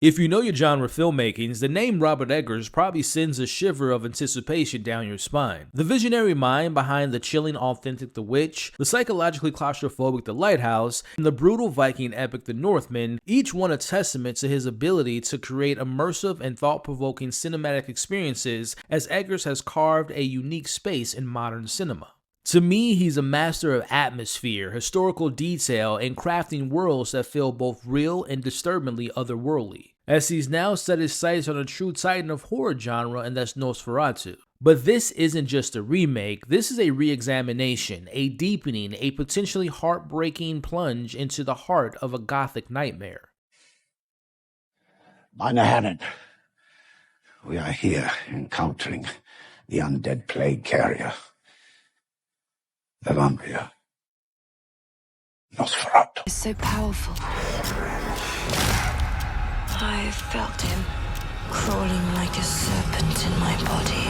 If you know your genre filmmakings, the name Robert Eggers probably sends a shiver of anticipation down your spine. The visionary mind behind the chilling authentic The Witch, the psychologically claustrophobic The Lighthouse, and the brutal Viking epic The Northman, each one a testament to his ability to create immersive and thought-provoking cinematic experiences, as Eggers has carved a unique space in modern cinema. To me, he's a master of atmosphere, historical detail, and crafting worlds that feel both real and disturbingly otherworldly, as he's now set his sights on a true titan of horror genre, and that's Nosferatu. But this isn't just a remake, this is a re-examination, a deepening, a potentially heartbreaking plunge into the heart of a Gothic nightmare. Meine Herren, we are here encountering the undead plague carrier. The vampire. Nosferatu. He's so powerful. I felt him crawling like a serpent in my body.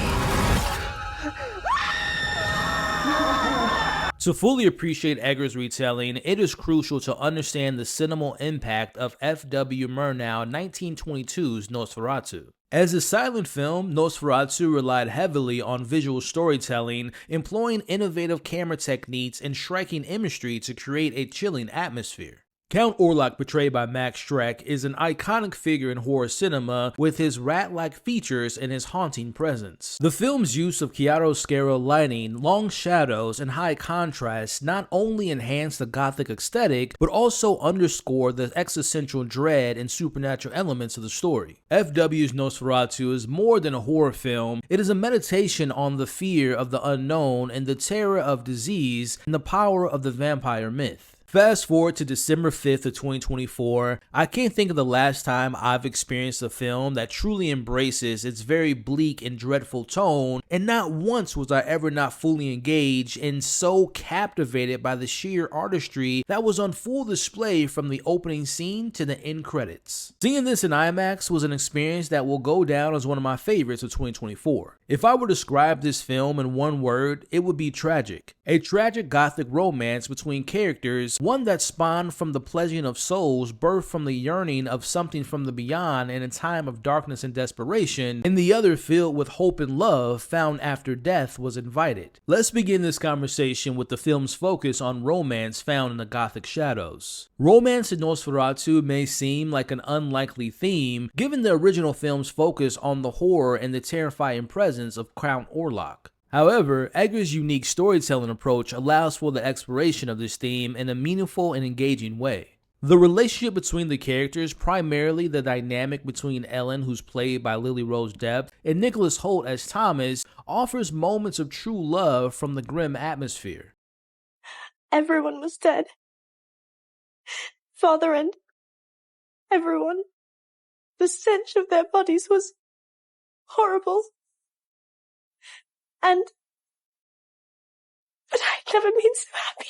To fully appreciate Eggers' retelling, it is crucial to understand the cinema impact of F.W. Murnau 1922's Nosferatu. As a silent film, Nosferatu relied heavily on visual storytelling, employing innovative camera techniques and striking imagery to create a chilling atmosphere. Count Orlok, portrayed by Max Schreck, is an iconic figure in horror cinema with his rat-like features and his haunting presence. The film's use of chiaroscuro lighting, long shadows, and high contrast not only enhance the Gothic aesthetic, but also underscore the existential dread and supernatural elements of the story. F.W.'s Nosferatu is more than a horror film, it is a meditation on the fear of the unknown and the terror of disease and the power of the vampire myth. Fast forward to December 5th of 2024, I can't think of the last time I've experienced a film that truly embraces its very bleak and dreadful tone, and not once was I ever not fully engaged and so captivated by the sheer artistry that was on full display from the opening scene to the end credits. Seeing this in IMAX was an experience that will go down as one of my favorites of 2024. If I were to describe this film in one word, it would be tragic. A tragic Gothic romance between characters, one that spawned from the pledging of souls, birthed from the yearning of something from the beyond in a time of darkness and desperation, and the other filled with hope and love found after death was invited. Let's begin this conversation with the film's focus on romance found in the Gothic shadows. Romance in Nosferatu may seem like an unlikely theme, given the original film's focus on the horror and the terrifying presence of Count Orlok. However, Eggers' unique storytelling approach allows for the exploration of this theme in a meaningful and engaging way. The relationship between the characters, primarily the dynamic between Ellen, who's played by Lily Rose Depp, and Nicholas Hoult as Thomas, offers moments of true love from the grim atmosphere. Everyone was dead. Father and everyone. The stench of their bodies was horrible. But I'd never been so happy.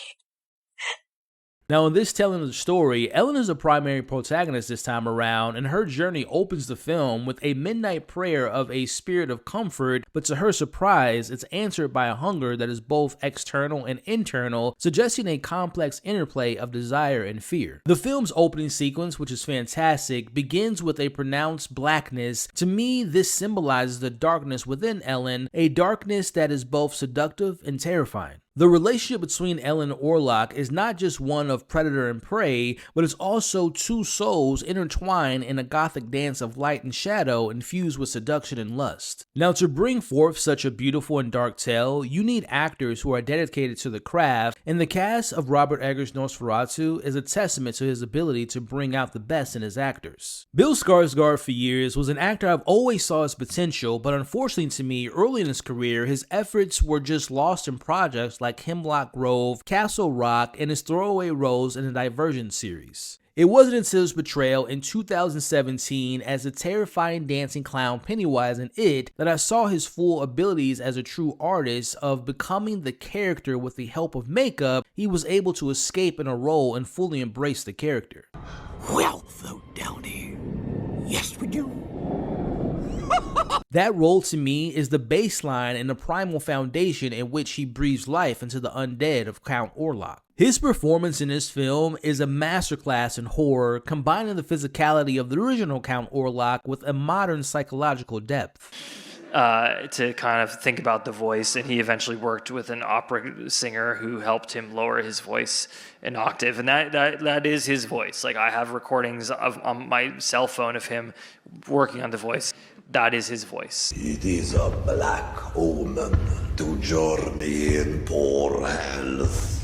Now, in this telling of the story, Ellen is the primary protagonist this time around, and her journey opens the film with a midnight prayer of a spirit of comfort, but to her surprise, it's answered by a hunger that is both external and internal, suggesting a complex interplay of desire and fear. The film's opening sequence, which is fantastic, begins with a pronounced blackness. To me, this symbolizes the darkness within Ellen, a darkness that is both seductive and terrifying. The relationship between Ellen and Orlok is not just one of predator and prey, but it's also two souls intertwined in a Gothic dance of light and shadow infused with seduction and lust. Now, to bring forth such a beautiful and dark tale, you need actors who are dedicated to the craft, and the cast of Robert Eggers' Nosferatu is a testament to his ability to bring out the best in his actors. Bill Skarsgård for years was an actor I've always saw his potential, but unfortunately to me, early in his career, his efforts were just lost in projects like Hemlock Grove, Castle Rock, and his throwaway roles in the Divergent series. It wasn't until his portrayal in 2017 as the terrifying dancing clown Pennywise in It that I saw his full abilities as a true artist of becoming the character with the help of makeup. He was able to escape in a role and fully embrace the character. Well, though, Downey. Yes, we do. That role to me is the baseline and the primal foundation in which he breathes life into the undead of Count Orlok. His performance in this film is a masterclass in horror, combining the physicality of the original Count Orlok with a modern psychological depth. To kind of think about the voice, and he eventually worked with an opera singer who helped him lower his voice an octave, and that is his voice. Like, I have recordings on my cell phone of him working on the voice. That is his voice. It is a black omen to journey in poor health.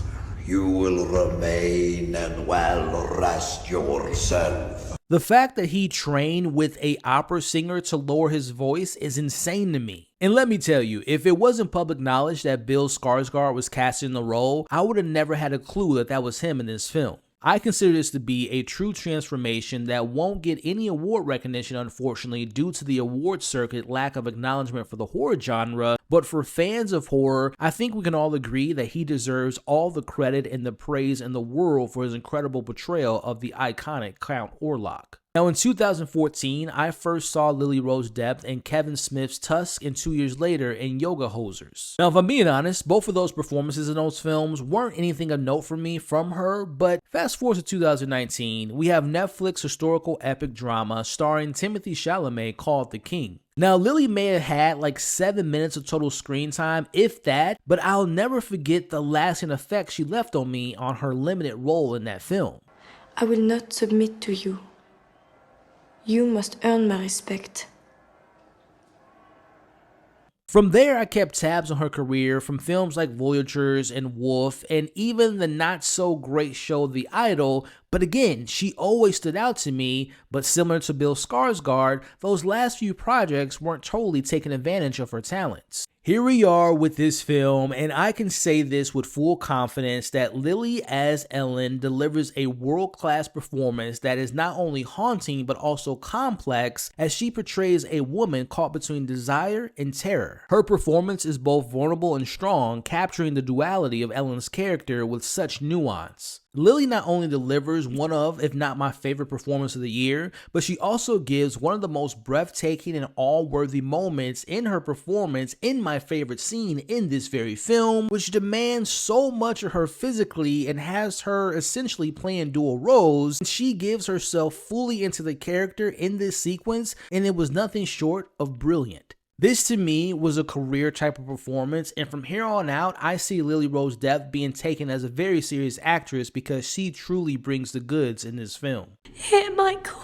You will remain and well rest yourself. The fact that he trained with an opera singer to lower his voice is insane to me. And let me tell you, if it wasn't public knowledge that Bill Skarsgård was cast in the role, I would have never had a clue that was him in this film. I consider this to be a true transformation that won't get any award recognition, unfortunately, due to the award circuit lack of acknowledgement for the horror genre, but for fans of horror, I think we can all agree that he deserves all the credit and the praise in the world for his incredible portrayal of the iconic Count Orlok. Now, in 2014, I first saw Lily Rose Depp in Kevin Smith's Tusk, and 2 years later in Yoga Hosers. Now, if I'm being honest, both of those performances in those films weren't anything of note for me from her, but fast forward to 2019, we have Netflix historical epic drama starring Timothée Chalamet called The King. Now, Lily may have had like 7 minutes of total screen time, if that, but I'll never forget the lasting effect she left on me on her limited role in that film. I will not submit to you. You must earn my respect. From there, I kept tabs on her career from films like Voyagers and Wolf, and even the not-so-great show The Idol, but again, she always stood out to me, but similar to Bill Skarsgård, those last few projects weren't totally taking advantage of her talents. Here we are with this film, and I can say this with full confidence that Lily as Ellen delivers a world-class performance that is not only haunting but also complex as she portrays a woman caught between desire and terror. Her performance is both vulnerable and strong, capturing the duality of Ellen's character with such nuance. Lily not only delivers one of, if not my favorite performance of the year, but she also gives one of the most breathtaking and all-worthy moments in her performance in my favorite scene in this very film, which demands so much of her physically and has her essentially playing dual roles. She gives herself fully into the character in this sequence, and it was nothing short of brilliant. This to me was a career type of performance, and from here on out, I see Lily Rose Depp being taken as a very serious actress because she truly brings the goods in this film. Hey, Michael.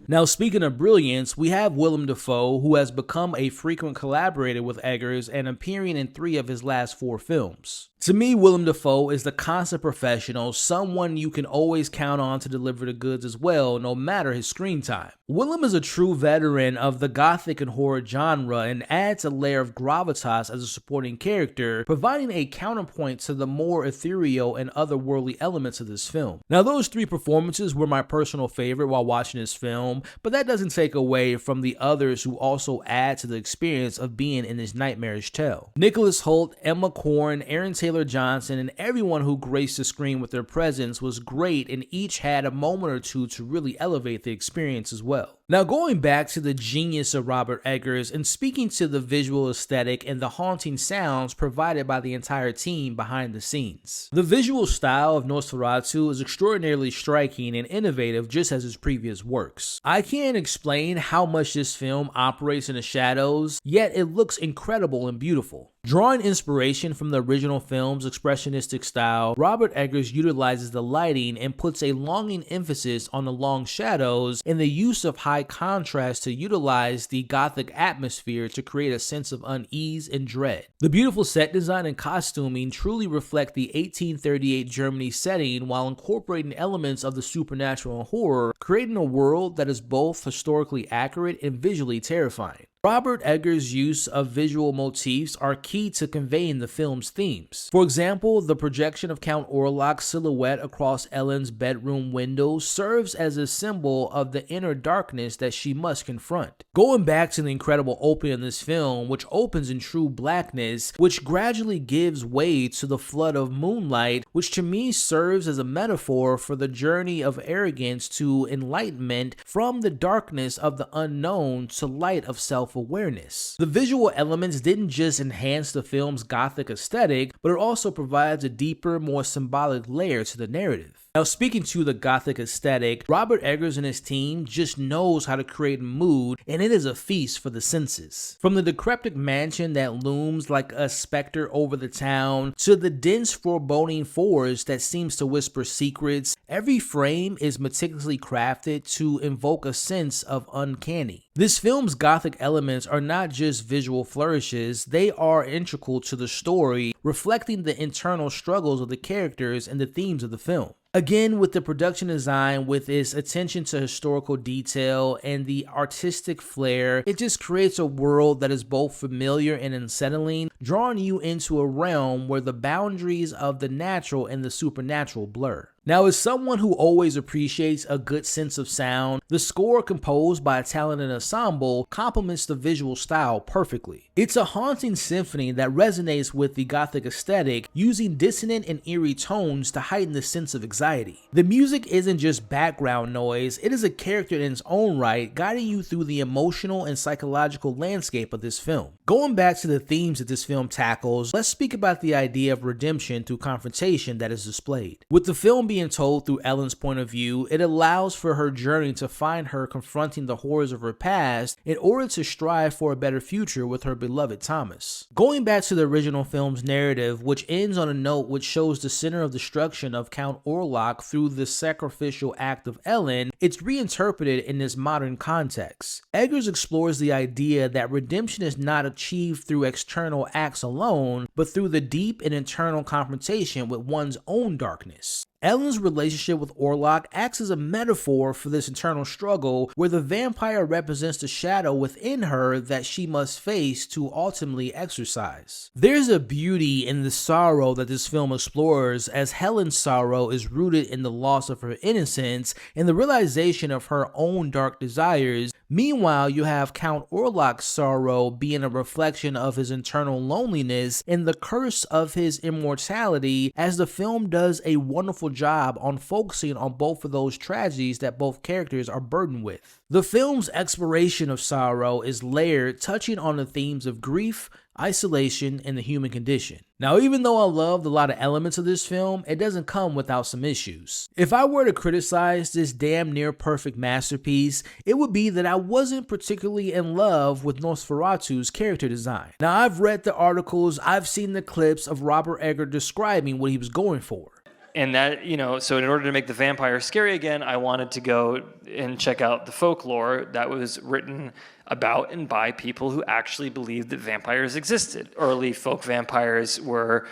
Now, speaking of brilliance, we have Willem Dafoe, who has become a frequent collaborator with Eggers and appearing in 3 of his last 4 films. To me, Willem Dafoe is the constant professional, someone you can always count on to deliver the goods as well, no matter his screen time. Willem is a true veteran of the Gothic and horror genre and adds a layer of gravitas as a supporting character, providing a counterpoint to the more ethereal and otherworldly elements of this film. Now, those 3 performances were my personal favorite while watching this film, but that doesn't take away from the others who also add to the experience of being in this nightmarish tale. Nicholas Hoult, Emma Corrin, Aaron Taylor Johnson, and everyone who graced the screen with their presence was great, and each had a moment or two to really elevate the experience as well. Now, going back to the genius of Robert Eggers and speaking to the visual aesthetic and the haunting sounds provided by the entire team behind the scenes. The visual style of Nosferatu is extraordinarily striking and innovative, just as his previous works. I can't explain how much this film operates in the shadows, yet it looks incredible and beautiful. Drawing inspiration from the original film's expressionistic style, Robert Eggers utilizes the lighting and puts a longing emphasis on the long shadows and the use of high contrast to utilize the Gothic atmosphere to create a sense of unease and dread. The beautiful set design and costuming truly reflect the 1838 Germany setting while incorporating elements of the supernatural and horror, creating a world that is both historically accurate and visually terrifying. Robert Eggers' use of visual motifs are key to conveying the film's themes. For example, the projection of Count Orlok's silhouette across Ellen's bedroom window serves as a symbol of the inner darkness that she must confront. Going back to the incredible opening of this film, which opens in true blackness, which gradually gives way to the flood of moonlight, which to me serves as a metaphor for the journey of arrogance to enlightenment from the darkness of the unknown to light of self self-awareness. The visual elements didn't just enhance the film's Gothic aesthetic, but it also provides a deeper, more symbolic layer to the narrative. Now, speaking to the Gothic aesthetic, Robert Eggers and his team just knows how to create mood, and it is a feast for the senses. From the decrepit mansion that looms like a specter over the town, to the dense, foreboding forest that seems to whisper secrets, every frame is meticulously crafted to invoke a sense of uncanny. This film's Gothic elements are not just visual flourishes, they are integral to the story, reflecting the internal struggles of the characters and the themes of the film. Again, with the production design, with its attention to historical detail and the artistic flair, it just creates a world that is both familiar and unsettling, drawing you into a realm where the boundaries of the natural and the supernatural blur. Now, as someone who always appreciates a good sense of sound, the score composed by a talented ensemble complements the visual style perfectly. It's a haunting symphony that resonates with the Gothic aesthetic, using dissonant and eerie tones to heighten the sense of anxiety. The music isn't just background noise, it is a character in its own right, guiding you through the emotional and psychological landscape of this film. Going back to the themes that this film tackles, let's speak about the idea of redemption through confrontation that is displayed. With the film being told through Ellen's point of view, it allows for her journey to find her confronting the horrors of her past in order to strive for a better future with her beloved Thomas. Going back to the original film's narrative, which ends on a note which shows the center of destruction of Count Orlok through the sacrificial act of Ellen, it's reinterpreted in this modern context. Eggers explores the idea that redemption is not achieved through external acts alone, but through the deep and internal confrontation with one's own darkness. Ellen's relationship with Orlok acts as a metaphor for this internal struggle, where the vampire represents the shadow within her that she must face to ultimately exorcise. There's a beauty in the sorrow that this film explores, as Helen's sorrow is rooted in the loss of her innocence and the realization of her own dark desires. Meanwhile, you have Count Orlok's sorrow being a reflection of his internal loneliness and the curse of his immortality, as the film does a wonderful job on focusing on both of those tragedies that both characters are burdened with. The film's exploration of sorrow is layered, touching on the themes of grief, isolation, and the human condition. Now, even though I loved a lot of elements of this film, it doesn't come without some issues. If I were to criticize this damn near perfect masterpiece, it would be that I wasn't particularly in love with Nosferatu's character design. Now, I've read the articles, I've seen the clips of Robert Eggers describing what he was going for. And that, so in order to make the vampire scary again, I wanted to go and check out the folklore that was written about and by people who actually believed that vampires existed. Early folk vampires were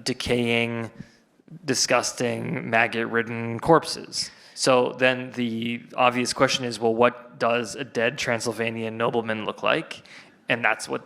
decaying, disgusting, maggot-ridden corpses. So then the obvious question is, well, what does a dead Transylvanian nobleman look like? And that's what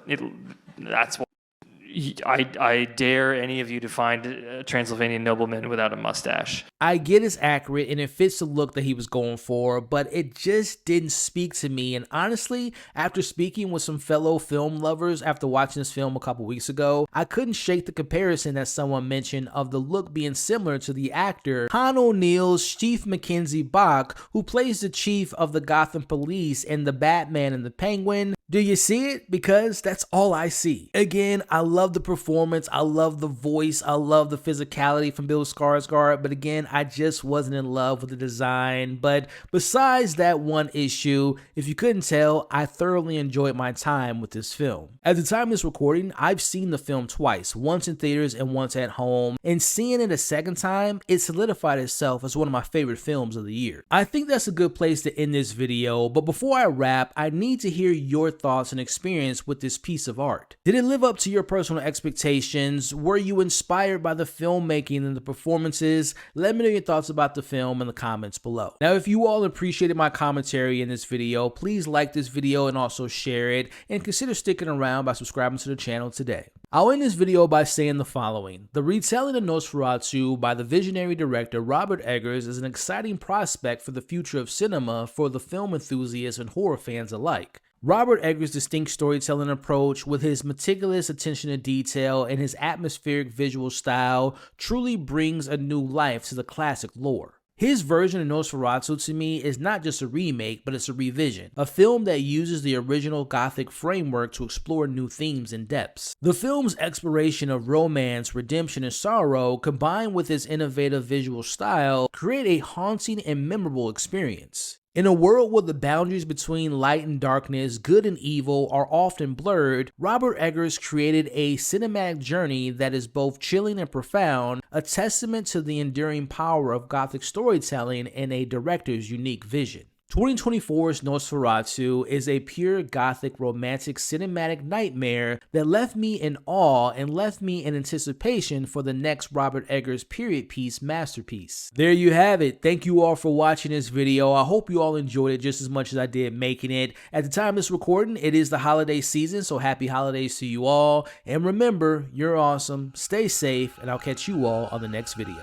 I dare any of you to find a Transylvanian nobleman without a mustache. I get it's accurate and it fits the look that he was going for, but it just didn't speak to me. And honestly, after speaking with some fellow film lovers after watching this film a couple weeks ago, I couldn't shake the comparison that someone mentioned of the look being similar to the actor Han O'Neill's Chief Mackenzie Bach, who plays the chief of the Gotham Police in The Batman and the Penguin. Do you see it? Because that's all I see. Again, I love the performance, I love the voice, I love the physicality from Bill Skarsgård, but again, I just wasn't in love with the design. But besides that one issue, if you couldn't tell, I thoroughly enjoyed my time with this film. At the time of this recording, I've seen the film twice, once in theaters and once at home, and seeing it a second time, it solidified itself as one of my favorite films of the year. I think that's a good place to end this video, but before I wrap, I need to hear your thoughts and experience with this piece of art. Did it live up to your personal expectations? Were you inspired by the filmmaking and the performances? Let me know your thoughts about the film in the comments below. Now, if you all appreciated my commentary in this video, please like this video and also share it, and consider sticking around by subscribing to the channel today. I'll end this video by saying the following. The retelling of Nosferatu by the visionary director Robert Eggers is an exciting prospect for the future of cinema for the film enthusiasts and horror fans alike. Robert Eggers' distinct storytelling approach, with his meticulous attention to detail and his atmospheric visual style, truly brings a new life to the classic lore. His version of Nosferatu to me is not just a remake, but it's a revision, a film that uses the original Gothic framework to explore new themes and depths. The film's exploration of romance, redemption, and sorrow, combined with its innovative visual style, create a haunting and memorable experience. In a world where the boundaries between light and darkness, good and evil are often blurred, Robert Eggers created a cinematic journey that is both chilling and profound, a testament to the enduring power of Gothic storytelling and a director's unique vision. 2024's Nosferatu is a pure Gothic romantic cinematic nightmare that left me in awe and left me in anticipation for the next Robert Eggers period piece masterpiece. There you have it. Thank you all for watching this video. I hope you all enjoyed it just as much as I did making it. At the time of this recording, it is the holiday season, so happy holidays to you all. And remember, you're awesome, stay safe, and I'll catch you all on the next video.